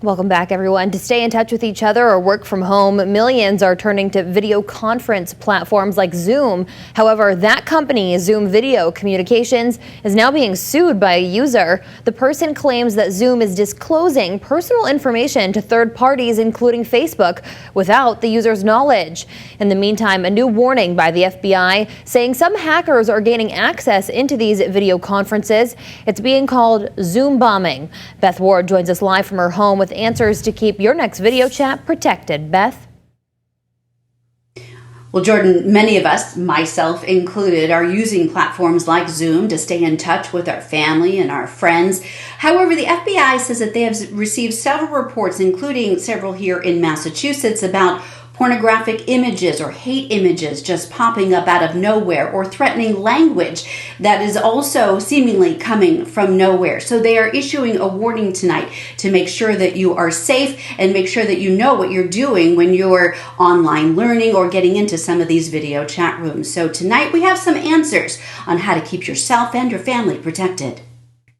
Welcome back, everyone. To stay in touch with each other or work from home, millions are turning to video conference platforms like Zoom. However, that company, Zoom Video Communications, is now being sued by a user. The person claims that Zoom is disclosing personal information to third parties, including Facebook, without the user's knowledge. In the meantime, a new warning by the FBI saying some hackers are gaining access into these video conferences. It's being called Zoom bombing. Beth Ward joins us live from her home with answers to keep your next video chat protected. Beth? Well, Jordan, many of us, myself included, are using platforms like Zoom to stay in touch with our family and our friends. However, the FBI says that they have received several reports, including several here in Massachusetts, about pornographic images or hate images just popping up out of nowhere, or threatening language that is also seemingly coming from nowhere. So they are issuing a warning tonight to make sure that you are safe and make sure that you know what you're doing when you're online learning or getting into some of these video chat rooms. So tonight we have some answers on how to keep yourself and your family protected.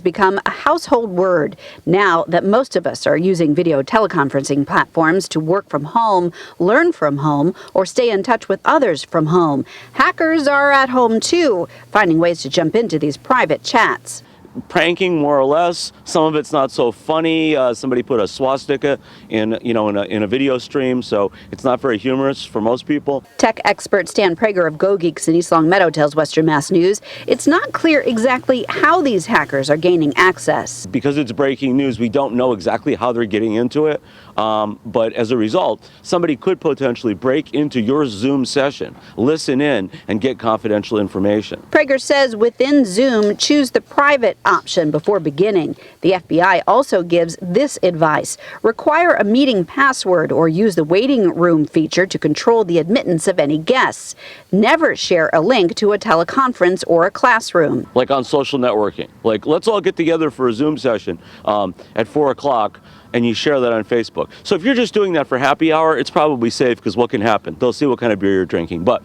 Become a household word now that most of us are using video teleconferencing platforms to work from home, learn from home, or stay in touch with others from home. Hackers are at home too, finding ways to jump into these private chats. Pranking, more or less. Some of it's not so funny. Somebody put a swastika in a video stream, so it's not very humorous for most people. Tech expert Prager of GoGeeks in East Longmeadow tells Western Mass News it's not clear exactly how these hackers are gaining access. Because it's breaking news, we don't know exactly how they're getting into it. But as a result, somebody could potentially break into your Zoom session, listen in, and get confidential information. Prager says within Zoom, choose the private option before beginning. The FBI also gives this advice. Require a meeting password or use the waiting room feature to control the admittance of any guests. Never share a link to a teleconference or a classroom. Like on social networking. Like, let's all get together for a Zoom session at 4 o'clock. And you share that on Facebook. So if you're just doing that for happy hour, it's probably safe because what can happen? They'll see what kind of beer you're drinking. But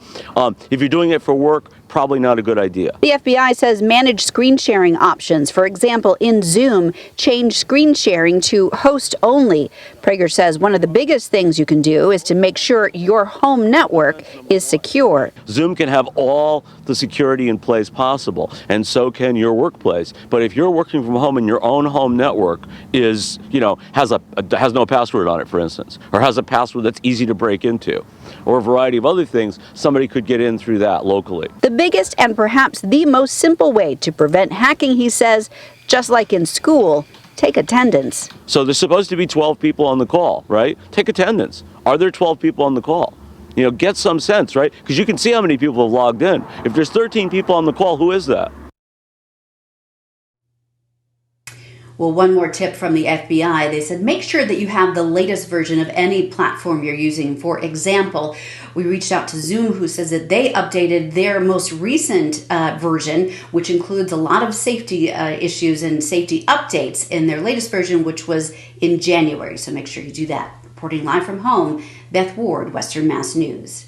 if you're doing it for work, probably not a good idea. The FBI says manage screen sharing options. For example, in Zoom, change screen sharing to host only. Prager says one of the biggest things you can do is to make sure your home network is secure. Zoom can have all the security in place possible, and so can your workplace. But if you're working from home and your own home network is, has no password on it, for instance, or has a password that's easy to break into, or a variety of other things, somebody could get in through that locally. The biggest and perhaps the most simple way to prevent hacking, he says, just like in school, take attendance. So there's supposed to be 12 people on the call, right? Take attendance. Are there 12 people on the call? Get some sense, right? Because you can see how many people have logged in. If there's 13 people on the call, who is that? Well, one more tip from the FBI. They said make sure that you have the latest version of any platform you're using. For example, we reached out to Zoom, who says that they updated their most recent version, which includes a lot of safety issues and safety updates in their latest version, which was in January. So make sure you do that. Reporting live from home, Beth Ward, Western Mass News.